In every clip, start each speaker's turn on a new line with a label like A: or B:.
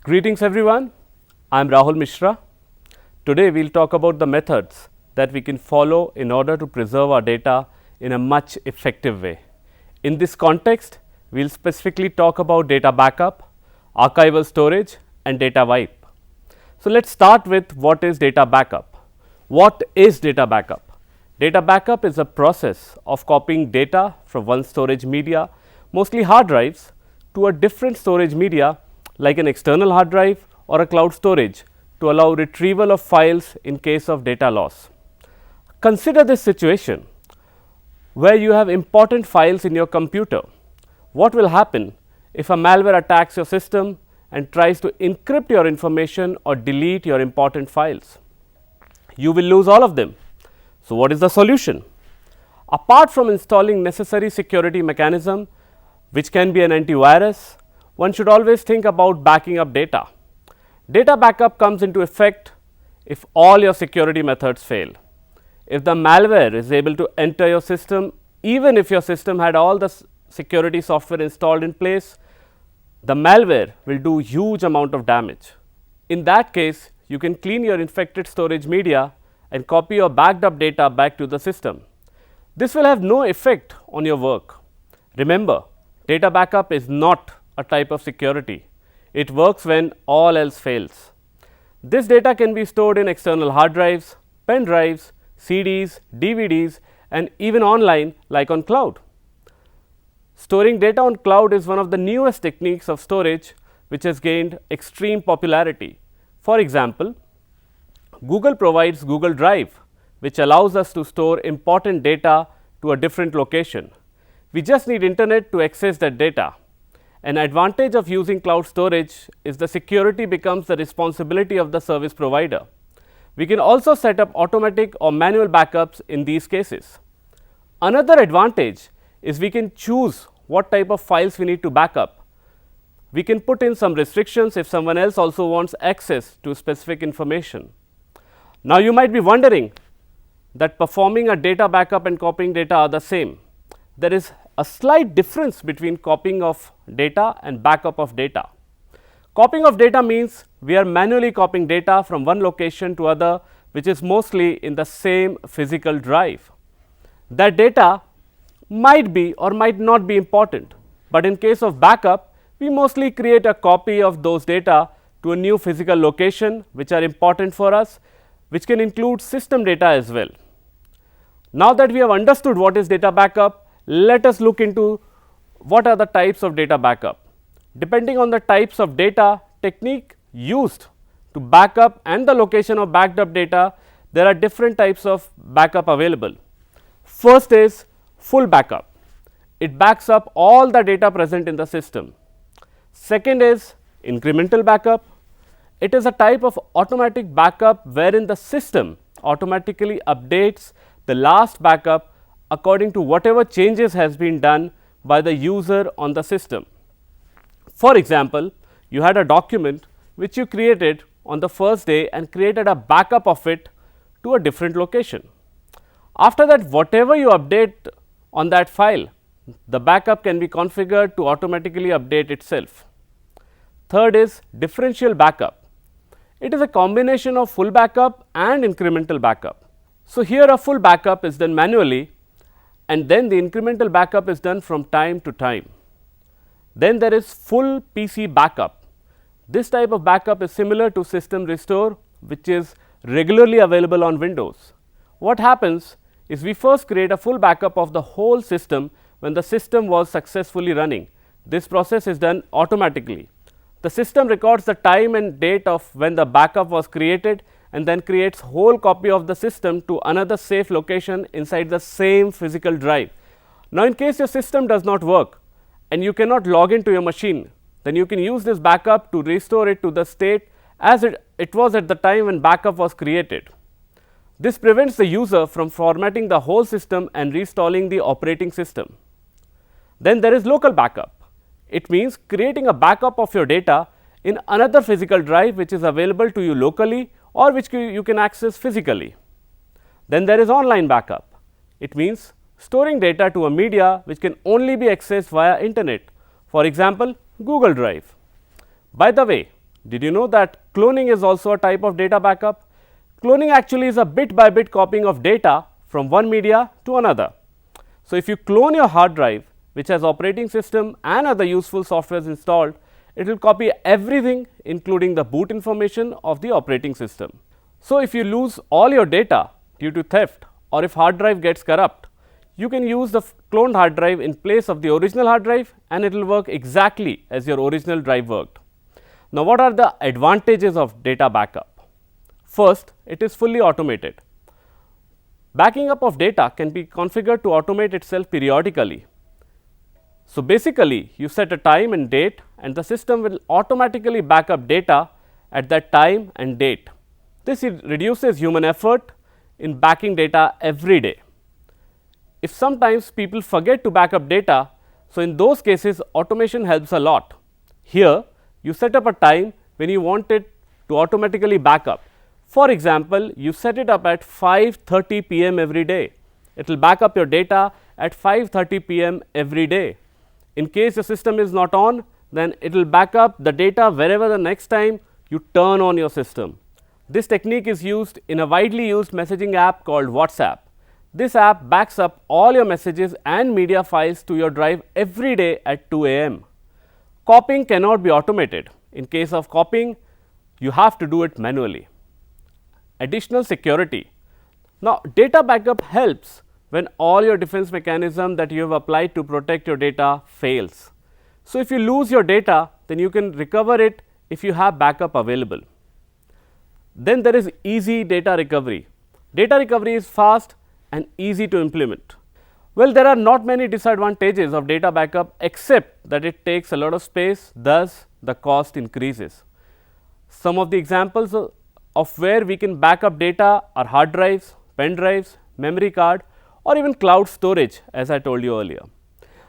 A: Greetings everyone, I am Rahul Mishra. Today we will talk about the methods that we can follow in order to preserve our data in a much effective way. In this context, we will specifically talk about data backup, archival storage and data wipe. So, let us start with what is data backup. What is data backup? Data backup is a process of copying data from one storage media, mostly hard drives, to a different storage media like an external hard drive or a cloud storage to allow retrieval of files in case of data loss. Consider this situation where you have important files in your computer. What will happen if a malware attacks your system and tries to encrypt your information or delete your important files? You will lose all of them. So, what is the solution? Apart from installing necessary security mechanism, which can be an antivirus, one should always think about backing up data. Data backup comes into effect if all your security methods fail. If the malware is able to enter your system, even if your system had all the security software installed in place, the malware will do huge amount of damage. In that case, you can clean your infected storage media and copy your backed up data back to the system. This will have no effect on your work. Remember, data backup is not a type of security. It works when all else fails. This data can be stored in external hard drives, pen drives, CDs, DVDs and even online like on cloud. Storing data on cloud is one of the newest techniques of storage which has gained extreme popularity. For example, Google provides Google Drive, which allows us to store important data to a different location. We just need internet to access that data. An advantage of using cloud storage is the security becomes the responsibility of the service provider. We can also set up automatic or manual backups in these cases. Another advantage is we can choose what type of files we need to backup. We can put in some restrictions if someone else also wants access to specific information. Now, you might be wondering that performing a data backup and copying data are the same. There is a slight difference between copying of data and backup of data. Copying of data means we are manually copying data from one location to other, which is mostly in the same physical drive. That data might be or might not be important, but in case of backup, we mostly create a copy of those data to a new physical location which are important for us, which can include system data as well. Now that we have understood what is data backup, let us look into what are the types of data backup. Depending on the types of data technique used to backup and the location of backed up data, there are different types of backup available. First is full backup. It backs up all the data present in the system. Second is incremental backup. It is a type of automatic backup wherein the system automatically updates the last backup according to whatever changes has been done by the user on the system. For example, you had a document which you created on the first day and created a backup of it to a different location. After that, whatever you update on that file, the backup can be configured to automatically update itself. Third is differential backup. It is a combination of full backup and incremental backup. So, here a full backup is done manually and then the incremental backup is done from time to time. Then there is full PC backup. This type of backup is similar to system restore, which is regularly available on Windows. What happens is we first create a full backup of the whole system when the system was successfully running. This process is done automatically. The system records the time and date of when the backup was created and then creates whole copy of the system to another safe location inside the same physical drive. Now, in case your system does not work and you cannot log into your machine, then you can use this backup to restore it to the state as it was at the time when backup was created. This prevents the user from formatting the whole system and reinstalling the operating system. Then there is local backup. It means creating a backup of your data in another physical drive which is available to you locally or which you can access physically. Then there is online backup. It means storing data to a media which can only be accessed via internet, for example, Google Drive. By the way, Did you know that cloning is also a type of data backup? Cloning actually is a bit by bit copying of data from one media to another. So, if you clone your hard drive, which has operating system and other useful softwares installed, it will copy everything including the boot information of the operating system. So, if you lose all your data due to theft or if hard drive gets corrupt, you can use the cloned hard drive in place of the original hard drive and it will work exactly as your original drive worked. Now, what are the advantages of data backup? First, it is fully automated. Backing up of data can be configured to automate itself periodically. So, basically you set a time and date and the system will automatically back up data at that time and date. This reduces human effort in backing data every day. If sometimes people forget to back up data, so in those cases automation helps a lot. Here you set up a time when you want it to automatically back up. For example, you set it up at 5:30 p.m. every day. It will back up your data at 5:30 p.m. every day. In case the system is not on, then it will back up the data wherever the next time you turn on your system. This technique is used in a widely used messaging app called WhatsApp. This app backs up all your messages and media files to your drive every day at 2 a.m. Copying cannot be automated. In case of copying, you have to do it manually. Additional security. Now, data backup helps when all your defense mechanism that you have applied to protect your data fails. So, if you lose your data, then you can recover it if you have backup available. Then there is easy data recovery. Data recovery is fast and easy to implement. Well, there are not many disadvantages of data backup except that it takes a lot of space, thus the cost increases. Some of the examples of where we can back up data are hard drives, pen drives, memory card or even cloud storage, as I told you earlier.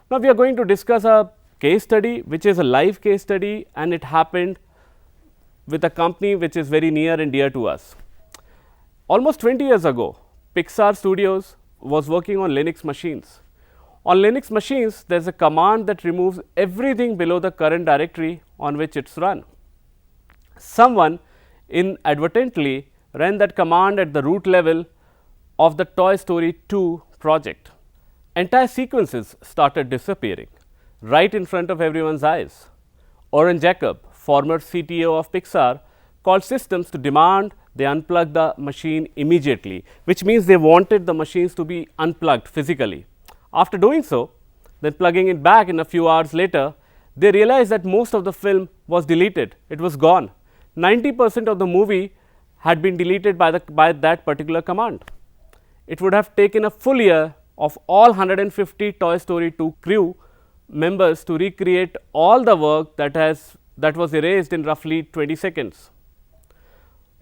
A: Now, we are going to discuss a case study which is a live case study and it happened with a company which is very near and dear to us. Almost 20 years ago, Pixar Studios was working on Linux machines. On Linux machines, there is a command that removes everything below the current directory on which it is run. Someone inadvertently ran that command at the root level of the Toy Story 2 project. Entire sequences started disappearing right in front of everyone's eyes. Oren Jacob, former CTO of Pixar, called systems to demand they unplug the machine immediately, which means they wanted the machines to be unplugged physically. After doing so, then plugging it back in a few hours later, they realized that most of the film was deleted, it was gone. 90% of the movie had been deleted by that particular command. It would have taken a full year of all 150 Toy Story 2 crew members to recreate all the work that was erased in roughly 20 seconds.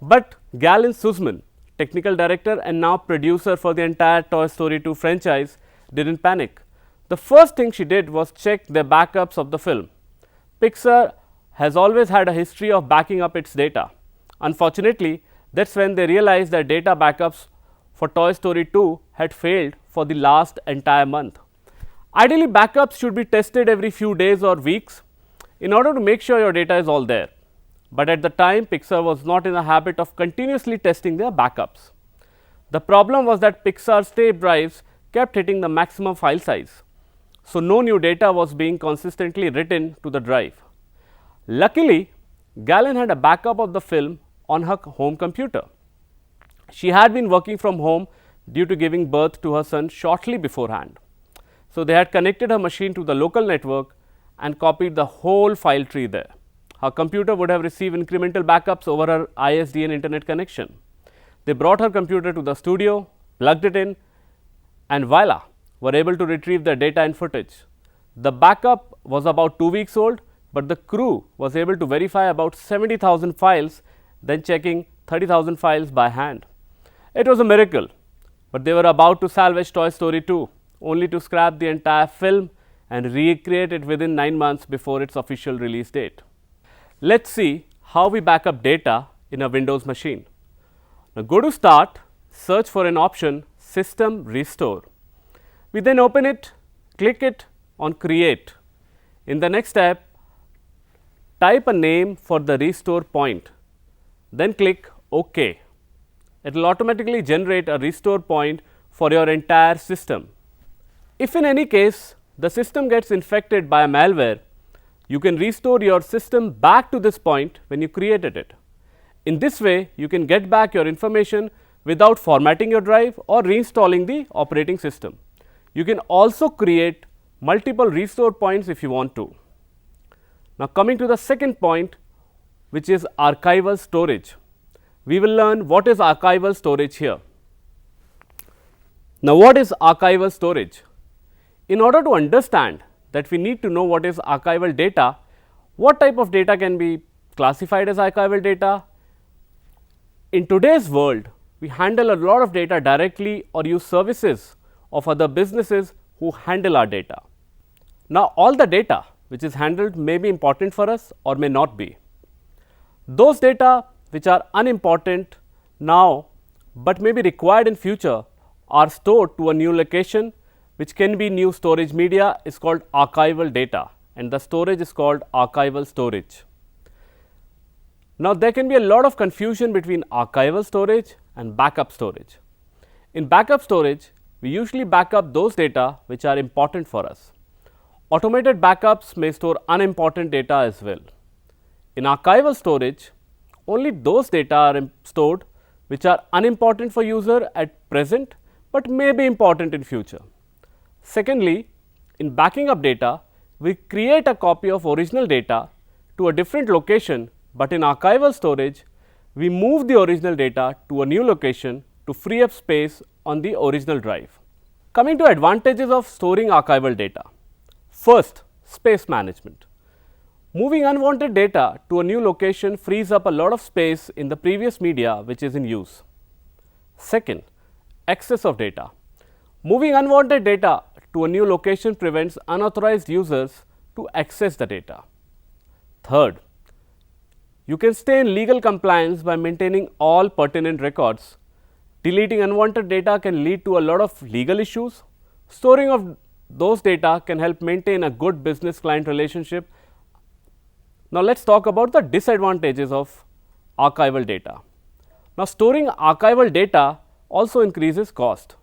A: But Galen Sussman, technical director and now producer for the entire Toy Story 2 franchise, didn't panic. The first thing she did was check the backups of the film. Pixar has always had a history of backing up its data. Unfortunately, that's when they realized that data backups for Toy Story 2 had failed for the last entire month. Ideally, backups should be tested every few days or weeks in order to make sure your data is all there. But at the time, Pixar was not in the habit of continuously testing their backups. The problem was that Pixar's tape drives kept hitting the maximum file size. So, no new data was being consistently written to the drive. Luckily, Galen had a backup of the film on her home computer. She had been working from home due to giving birth to her son shortly beforehand. So, they had connected her machine to the local network and copied the whole file tree there. Her computer would have received incremental backups over her ISDN internet connection. They brought her computer to the studio, plugged it in, and voila, were able to retrieve the data and footage. The backup was about 2 weeks old, but the crew was able to verify about 70,000 files, then checking 30,000 files by hand. It was a miracle, but they were about to salvage Toy Story 2, only to scrap the entire film and recreate it within 9 months before its official release date. Let's see how we back up data in a Windows machine. Now, go to Start, search for an option System Restore. We then open it, click it on Create. In the next step, type a name for the restore point, then click OK. It will automatically generate a restore point for your entire system. If in any case the system gets infected by a malware, you can restore your system back to this point when you created it. In this way, you can get back your information without formatting your drive or reinstalling the operating system. You can also create multiple restore points if you want to. Now, coming to the second point, which is archival storage. We will learn what is archival storage here. Now, what is archival storage? In order to understand that, we need to know what is archival data, what type of data can be classified as archival data. In today's world, we handle a lot of data directly or use services of other businesses who handle our data. Now, all the data which is handled may be important for us or may not be. Those data which are unimportant now, but may be required in future, are stored to a new location, which can be new storage media, is called archival data, and the storage is called archival storage. Now, there can be a lot of confusion between archival storage and backup storage. In backup storage, we usually back up those data which are important for us. Automated backups may store unimportant data as well. In archival storage, only those data are stored which are unimportant for user at present, but may be important in future. Secondly, in backing up data, we create a copy of original data to a different location, but in archival storage, we move the original data to a new location to free up space on the original drive. Coming to advantages of storing archival data. First, space management. Moving unwanted data to a new location frees up a lot of space in the previous media which is in use. Second, access of data. Moving unwanted data to a new location prevents unauthorized users to access the data. Third, you can stay in legal compliance by maintaining all pertinent records. Deleting unwanted data can lead to a lot of legal issues. Storing of those data can help maintain a good business client relationship. Now, let us talk about the disadvantages of archival data. Now, storing archival data also increases cost.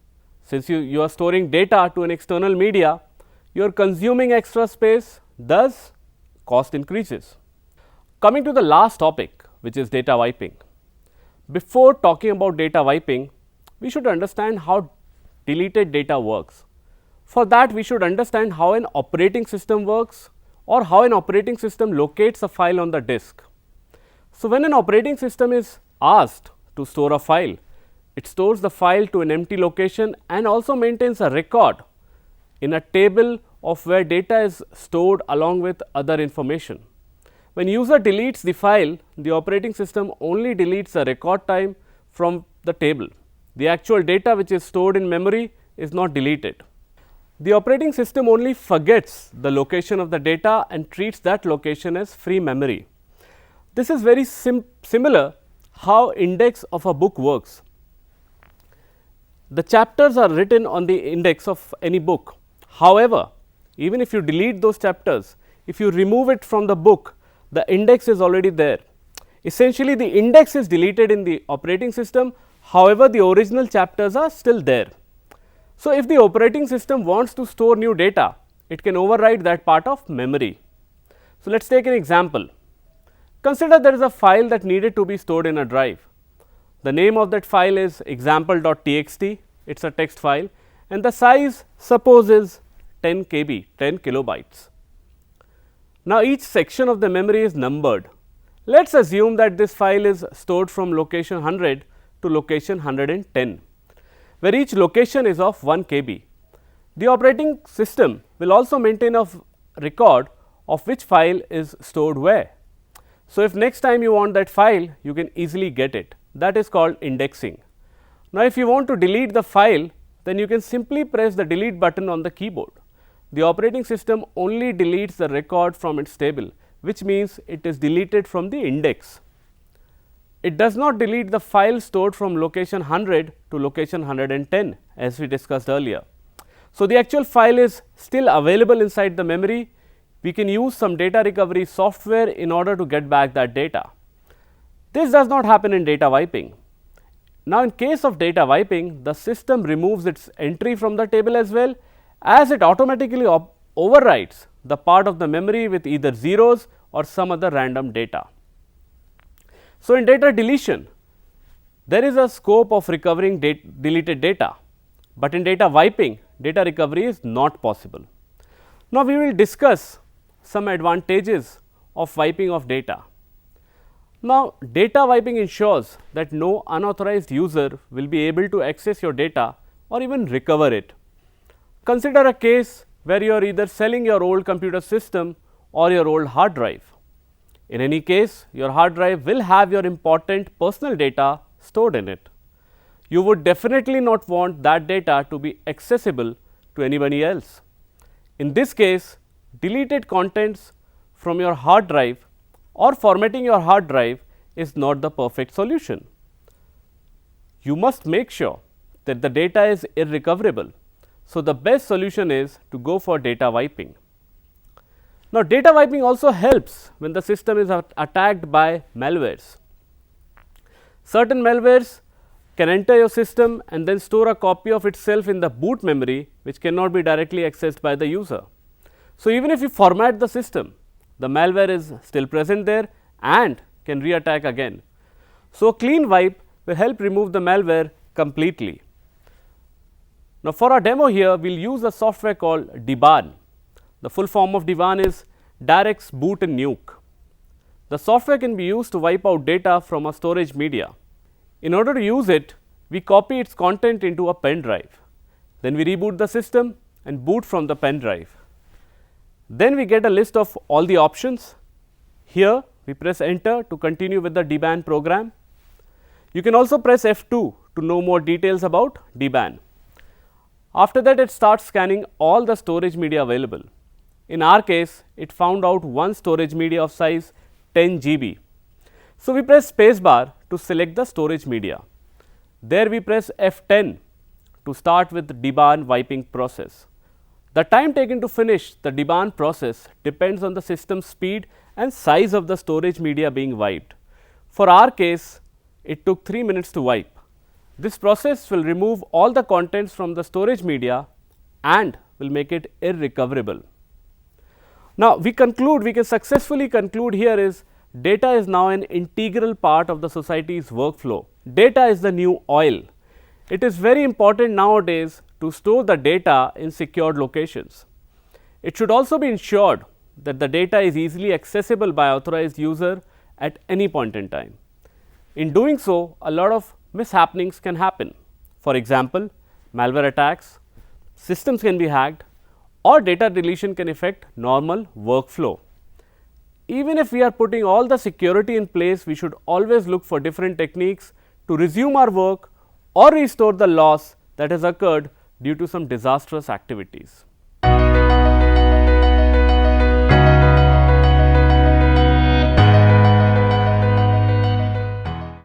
A: Since you are storing data to an external media, you are consuming extra space, thus cost increases. Coming to the last topic, which is data wiping. Before talking about data wiping, we should understand how deleted data works. For that, we should understand how an operating system works or how an operating system locates a file on the disk. So, when an operating system is asked to store a file, it stores the file to an empty location and also maintains a record in a table of where data is stored along with other information. When user deletes the file, the operating system only deletes the record time from the table. The actual data which is stored in memory is not deleted. The operating system only forgets the location of the data and treats that location as free memory. This is very similar how index of a book works. The chapters are written on the index of any book. However, even if you delete those chapters, if you remove it from the book, the index is already there. Essentially, the index is deleted in the operating system. However, the original chapters are still there. So, if the operating system wants to store new data, it can override that part of memory. So, let us take an example. Consider there is a file that needed to be stored in a drive. The name of that file is example.txt, it is a text file, and the size suppose is 10 KB, 10 kilobytes. Now, each section of the memory is numbered. Let us assume that this file is stored from location 100 to location 110, where each location is of 1 KB. The operating system will also maintain a record of which file is stored where. So, if next time you want that file, you can easily get it. That is called indexing. Now, if you want to delete the file, then you can simply press the delete button on the keyboard. The operating system only deletes the record from its table, which means it is deleted from the index. It does not delete the file stored from location 100 to location 110, as we discussed earlier. So, the actual file is still available inside the memory. we can use some data recovery software in order to get back that data. This does not happen in data wiping. Now, in case of data wiping, the system removes its entry from the table as well, as it automatically overwrites the part of the memory with either zeros or some other random data. So, in data deletion, there is a scope of recovering deleted data, but in data wiping, data recovery is not possible. Now, we will discuss some advantages of wiping of data. Now, data wiping ensures that no unauthorized user will be able to access your data or even recover it. Consider a case where you are either selling your old computer system or your old hard drive. In any case, your hard drive will have your important personal data stored in it. You would definitely not want that data to be accessible to anybody else. In this case, deleted contents from your hard drive or formatting your hard drive is not the perfect solution. You must make sure that the data is irrecoverable. So, the best solution is to go for data wiping. Now, data wiping also helps when the system is attacked by malwares. Certain malwares can enter your system and then store a copy of itself in the boot memory, which cannot be directly accessed by the user. So, even if you format the system, the malware is still present there and can re-attack again. So, a clean wipe will help remove the malware completely. Now, for our demo here, we will use a software called DBAN. The full form of DBAN is Direct Boot and Nuke. The software can be used to wipe out data from a storage media. In order to use it, we copy its content into a pen drive. Then we reboot the system and boot from the pen drive. Then we get a list of all the options. Here we press enter to continue with the DBAN program. You can also press F2 to know more details about DBAN. After that, it starts scanning all the storage media available. In our case, it found out one storage media of size 10 GB. So, we press spacebar to select the storage media. There we press F10 to start with the DBAN wiping process. The time taken to finish the DBAN process depends on the system speed and size of the storage media being wiped. For our case, it took 3 minutes to wipe. This process will remove all the contents from the storage media and will make it irrecoverable. Now, we can successfully conclude here is data is now an integral part of the society's workflow. Data is the new oil. It is very important nowadays to store the data in secured locations. It should also be ensured that the data is easily accessible by authorized user at any point in time. In doing so, a lot of mishappenings can happen. For example, malware attacks, systems can be hacked, or data deletion can affect normal workflow. Even if we are putting all the security in place, we should always look for different techniques to resume our work or restore the loss that has occurred due to some disastrous activities.